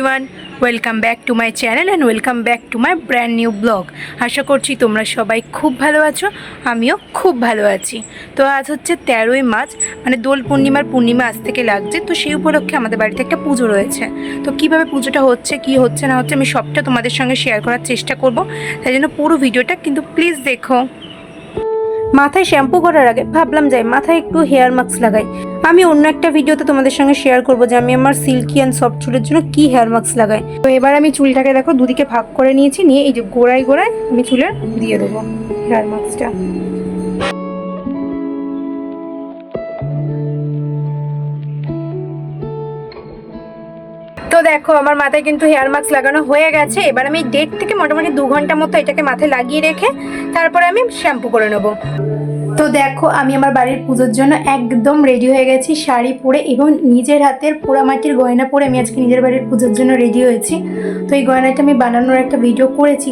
Everyone, welcome back to my channel and welcome back to my brand new blog. আশা করছি তোমরা সবাই খুব ভালো আছো, আমিও খুব ভালো আছি। তো আজ হচ্ছে 13ই মার্চ, মানে দোল পূর্ণিমা আজ থেকে লাগছে। তো সেই উপলক্ষে আমাদের বাড়িতে একটা পুজো রয়েছে। তো কীভাবে পুজোটা হচ্ছে, কী হচ্ছে না হচ্ছে, আমি সবটা তোমাদের সঙ্গে শেয়ার করার চেষ্টা করব। তাই জন্য পুরো ভিডিওটা কিন্তু প্লিজ দেখো। মাথায় শ্যাম্পু করার আগে ভাবলাম যাই মাথায় একটু হেয়ার মাস্ক লাগাই। আমি অন্য একটা ভিডিওতে তোমাদের সঙ্গে শেয়ার করব যে আমি আমার সিল্কি অ্যান্ড সফট চুলের জন্য কি হেয়ার মাস্ক লাগাই। তো এবার আমি চুলটাকে দেখো দুদিকে ভাগ করে নিয়েছি, নিয়ে এই যে গোড়ায় আমি চুলের দিয়ে দেবো হেয়ার মাস্কটা। তো দেখো আমার মাথায় কিন্তু হেয়ার মাস্ক লাগানো হয়ে গেছে। এবার আমি 1.5 থেকে মোটামুটি 2 ঘন্টা মতো এটাকে মাথায় লাগিয়ে রেখে তারপরে আমি শ্যাম্পু করে নেবো। তো দেখো আমি আমার বাড়ির পুজোর জন্য একদম রেডি হয়ে গেছি, শাড়ি পরে এবং নিজের হাতের পোড়ামাটির গয়না পরে আমি আজকে নিজের বাড়ির পুজোর জন্য রেডি হয়েছি। তো এই গয়নাটা আমি বানানোর একটা ভিডিও করেছি,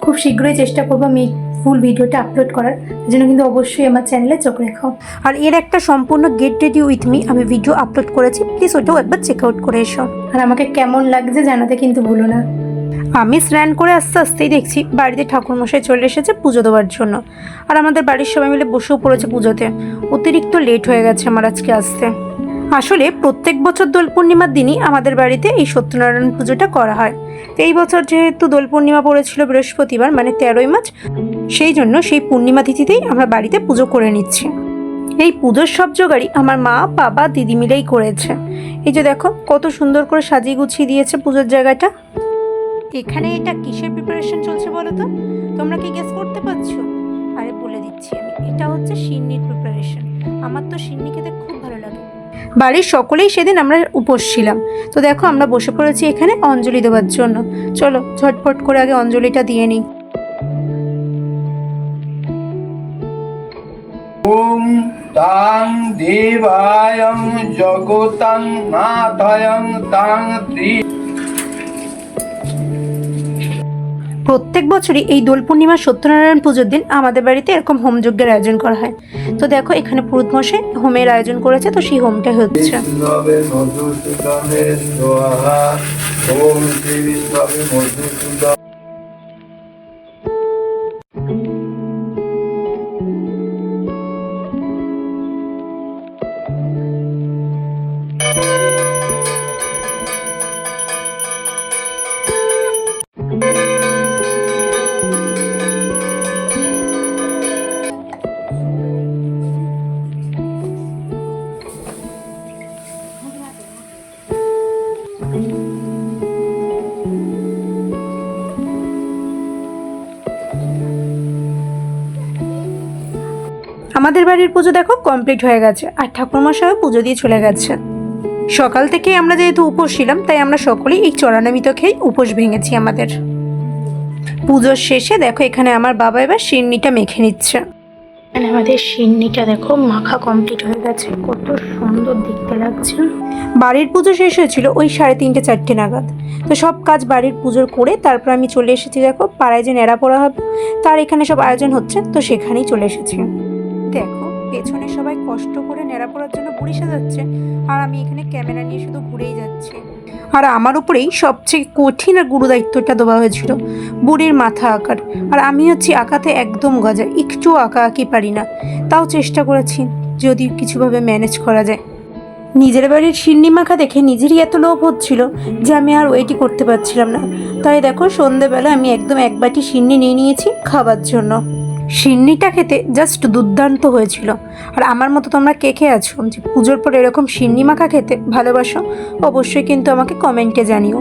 খুব শীঘ্রই চেষ্টা করবো আমি ফুল ভিডিওটা আপলোড করার জন্য, কিন্তু অবশ্যই আমার চ্যানেলে চোখ রেখো। আর এর একটা সম্পূর্ণ গেট রেডি উইথ মি আমি ভিডিও আপলোড করেছি, প্লিজ ওটাও একবার চেক আউট করে এসো। আর আমাকে কেমন লাগছে জানাতে কিন্তু ভুলো না। আমি স্নান করে আস্তে আস্তেই দেখছি বাড়িতে ঠাকুরমশাই চলে এসেছে পুজো দেওয়ার জন্য। আর আমাদের বাড়ির সবাই মিলে বসেও পড়েছে পুজোতে। অতিরিক্ত লেট হয়ে গেছে আমার আজকে আসতে। আসলে প্রত্যেক বছর দোল পূর্ণিমার দিনই আমাদের বাড়িতে এই সত্যনারায়ণ পুজোটা করা হয়। তো এই বছর যেহেতু দোল পূর্ণিমা পড়েছিল বৃহস্পতিবার, মানে 13ই মার্চ, সেই জন্য সেই পূর্ণিমা তিথিতেই আমরা বাড়িতে পুজো করে নিচ্ছি। এই পুজোর সব জোগাড়ই আমার মা, বাবা, দিদি মিলেই করেছে। এই যে দেখো কত সুন্দর করে সাজিয়ে গুছিয়ে দিয়েছে পুজোর জায়গাটা। এখানে এটা কিসের প্রিপারেশন চলছে বলো তো? তোমরা কি গেস করতে পারছো? আরে বলে দিচ্ছি আমি, এটা হচ্ছে সিন্নির প্রিপারেশন। আমার তো সিন্নি খেতে খুব ভালো লাগে। বাড়ির সকলেই সেদিন আমরা উপোস ছিলাম। তো দেখো আমরা বসে পড়েছি এখানে অঞ্জলি দেওয়ার জন্য। চলো ঝটপট করে আগে অঞ্জলিটা দিয়ে নিই। ওম তাং দেবায়ং জগতাং নাথায়ং তাং ত্রি। প্রত্যেক বছরই এই দোল পূর্ণিমার সত্যনারায়ণ পুজোর দিন আমাদের বাড়িতে এরকম হোমযজ্ঞের আয়োজন করা হয়। তো দেখো এখানে পুরোহিত মশাই হোমের আয়োজন করেছে, তো সেই হোমটাই হচ্ছে। ওম শ্রী বিষ্ণবে মধুসূদন। আমাদের বাড়ির পুজো দেখো কমপ্লিট হয়ে গেছে, আর ঠাকুরমশাইও পুজো দিয়ে চলে গেছে। সকাল থেকে আমরা যেহেতু উপোস ছিলাম, তাই আমরা সকলেই এই চরণামৃত খেয়েই উপোস ভেঙেছি আমাদের। পুজোর শেষে দেখো এখানে আমার বাবা এবার সিন্নিটা মেখে নিচ্ছে। আমাদের সিন্নিটা দেখো মাখা কমপ্লিট হয়ে গেছে, কত সুন্দর দেখতে লাগছে। বাড়ির পুজো শেষ হয়েছিল ওই 3:30 4টে নাগাদ। তো সব কাজ বাড়ির পুজোর করে তারপর আমি চলে এসেছি দেখো পাড়ায় যে নেড়া পড়া হবে, তার এখানে সব আয়োজন হচ্ছে, তো সেখানেই চলে এসেছি। দেখো পেছনে সবাই কষ্ট করে নেড়া পড়ার জন্য বুড়ি সাজাচ্ছে, আর আমি এখানে ক্যামেরা নিয়ে শুধু ঘুরেই যাচ্ছি। আর আমার উপরেই সবচেয়ে কঠিন আর গুরু দায়িত্বটা দেওয়া হয়েছিল, বুড়ির মাথা আঁকার। আর আমি হচ্ছি আঁকাতে একদম গজা, একটু আঁকি পারি না, তাও চেষ্টা করেছি যদি কিছুভাবে ম্যানেজ করা যায়। নিজের বাড়ির সিন্নি মাখা দেখে নিজেরই এত লোভ হচ্ছিল যে আমি আর ওয়েটই করতে পারছিলাম না। তাই দেখো সন্ধেবেলা আমি একদম 1 বাটি সিন্নি নিয়ে নিয়েছি খাবার জন্য। সিন্নিটা খেতে জাস্ট দুর্দান্ত হয়েছিল। আর আমার মতো তোমরা কে কে আছো যে পুজোর পর এরকম সিন্নি মাখা খেতে ভালোবাসো? অবশ্যই কিন্তু আমাকে কমেন্টে জানিও।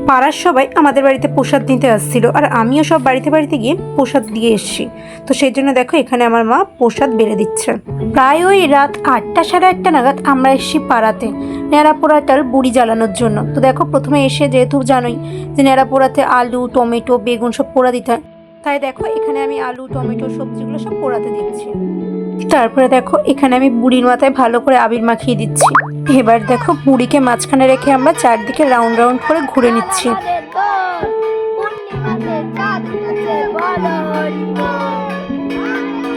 পাড়ার সবাই আমাদের বাড়িতে প্রসাদ নিতে আসছিল, আর আমিও সব বাড়িতে গিয়ে প্রসাদ দিয়ে এসেছি। তো সেই জন্য দেখো এখানে আমার মা প্রসাদ বেড়ে দিচ্ছে। প্রায় ওই রাত 8টা 8:30 নাগাদ আমরা এসেছি পাড়াতে ন্যাড়া পোড়াটার বুড়ি জ্বালানোর জন্য। তো দেখো প্রথমে এসে যেহেতু জানোই যে ন্যাড়া পোড়াতে আলু, টমেটো, বেগুন সব পোড়া দিতে হয়, তাই দেখো এখানে আমি আলু, টমেটো, সবজিগুলো সব পোড়াতে দিচ্ছি। তারপরে দেখো এখানে আমি বুড়ির মাথায় ভালো করে আবির মাখিয়ে দিচ্ছি। এবার দেখো বুড়িকে মাঝখানে রেখে আমরা চারদিকে রাউন্ড রাউন্ড করে ঘুরে নিচ্ছি।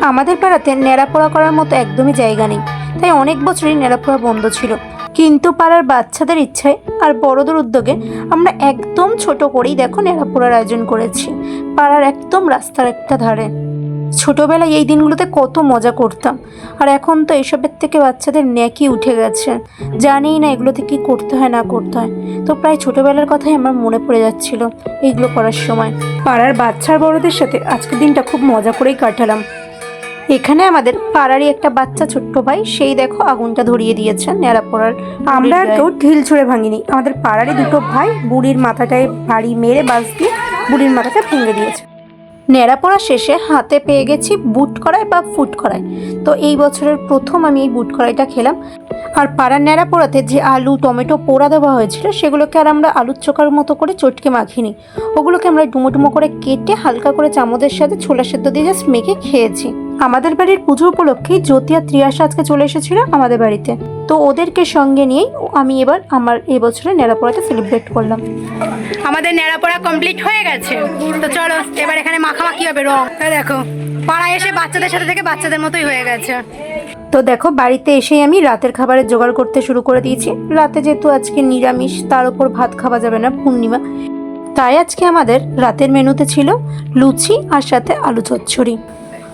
আমাদের পাড়াতে ন্যাড়াপোড়া করার মতো একদমই জায়গা নেই, তাই অনেক বছরই ন্যাড়াপোড়া বন্ধ ছিল। কিন্তু পাড়ার বাচ্চাদের ইচ্ছায় আর বড়দের উদ্যোগে আমরা একদম ছোট করেই দেখো ন্যাড়াপোড়ার আয়োজন করেছি পাড়ার একদম রাস্তার একটা ধারে। ছোটোবেলায় এই দিনগুলোতে কত মজা করতাম, আর এখন তো এসবের থেকে বাচ্চাদের ন্যাকি উঠে গেছে, জানিই না এগুলোতে কী করতে হয় না করতে হয়। তো প্রায় ছোটোবেলার কথাই আমার মনে পড়ে যাচ্ছিল এইগুলো করার সময়। পাড়ার বাচ্চার বড়দের সাথে আজকের দিনটা খুব মজা করেই কাটালাম। এখানে আমাদের পাড়ারই একটা বাচ্চা ছোট্ট ভাই, সেই দেখো আগুনটা ধরিয়ে দিয়েছে ন্যাড়াপোড়ার। আমরা আর কেউ ঢিল ছুঁড়ে ভাঙিনি, আমাদের পাড়ারই দুটো ভাই বুড়ির মাথাটায় বাড়ি মেরে বাস দিয়ে বুড়ির মাথাটা ভেঙে দিয়েছে। ন্যাড়াপোড়া শেষে হাতে পেয়ে গেছি বুট কড়াই বা ফুট কড়াই। তো এই বছরের প্রথম আমি এই বুট কড়াইটা খেলাম। আর পাড়ার ন্যাড়াপোড়াতে যে আলু টমেটো পোড়া দেওয়া হয়েছিল সেগুলোকে আর আমরা আলুর চোখার মতো করে চটকে মাখিনি, ওগুলোকে আমরা ডুমো ডুমো করে কেটে হালকা করে চামচের সাথে ছোলা সেদ্ধ দিয়ে জাস্ট মেখে খেয়েছি। আমাদের বাড়ির পুজো উপলক্ষেই জ্যোতি আর ত্রিয়াশা আজকে চলে এসেছিল আমাদের বাড়িতে, তো ওদেরকে সঙ্গে নিয়েই আমি এবার আমার এই বছরের ন্যাড়াপোড়াটা সেলিব্রেট করলাম। আমাদের ন্যাড়াপোড়া কমপ্লিট হয়ে গেছে, তো চলো এবার এখানে মাখামাখি হবে রং। দেখো পাড়ায় এসে বাচ্চাদের সাথে থেকে বাচ্চাদের মতোই হয়ে গেছে। তো দেখো বাড়িতে এসেই আমি রাতের খাবারের জোগাড় করতে শুরু করে দিয়েছি। রাতে যেহেতু আজকে নিরামিষ, তার উপর ভাত খাওয়া যাবে না, পূর্ণিমা, তাই আজকে আমাদের রাতের মেনুতে ছিল লুচি আর সাথে আলু চচ্চড়ি।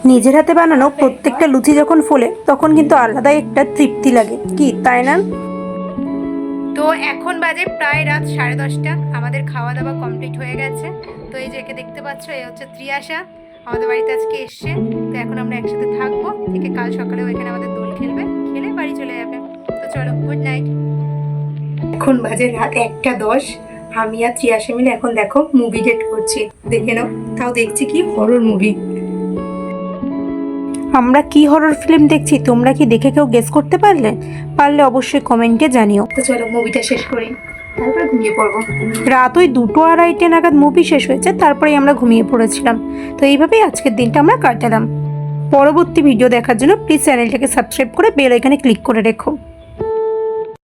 নিজের হাতে বানানো প্রত্যেকটা লুচি যখন ফোলে তখন কিন্তু আলাদাই একটা তৃপ্তি লাগে, কি তাই না? তো এখন বাজে প্রায় রাত 10:30, আমাদের খাওয়া দাওয়া কমপ্লিট হয়ে গেছে। তো এই যে একে দেখতে পাচ্ছ, এই হচ্ছে ত্রিয়াশা, আমাদের বাড়িতে আজকে এসছে। তো এখন আমরা একসাথে থাকবো, থেকে কাল সকালেও এখানে আমাদের দোল খেলবে, খেলে বাড়ি চলে যাবে। তো চলো, গুড নাইট। এখন বাজে রাত 1:10, আমি আর ত্রিয়াশা মিলে এখন দেখো মুভি ডেট করছি। দেখে নাও, তাও দেখছি কি হরর মুভি। আমরা কি হরর ফিল্ম দেখছি তোমরা কি দেখে কেউ গেস করতে পারলে? পারলে অবশ্যই কমেন্টে জানিও। তো চলো মুভিটা শেষ করি, তারপরে ঘুমিয়ে পড়বো। রাত ওই 2-2:30 নাগাদ মুভি শেষ হয়েছে, তারপরেই আমরা ঘুমিয়ে পড়েছিলাম। তো এইভাবেই আজকের দিনটা আমরা কাটালাম। পরবর্তী ভিডিও দেখার জন্য প্লিজ চ্যানেলটাকে সাবস্ক্রাইব করে বেল আইকনে ক্লিক করে রেখো।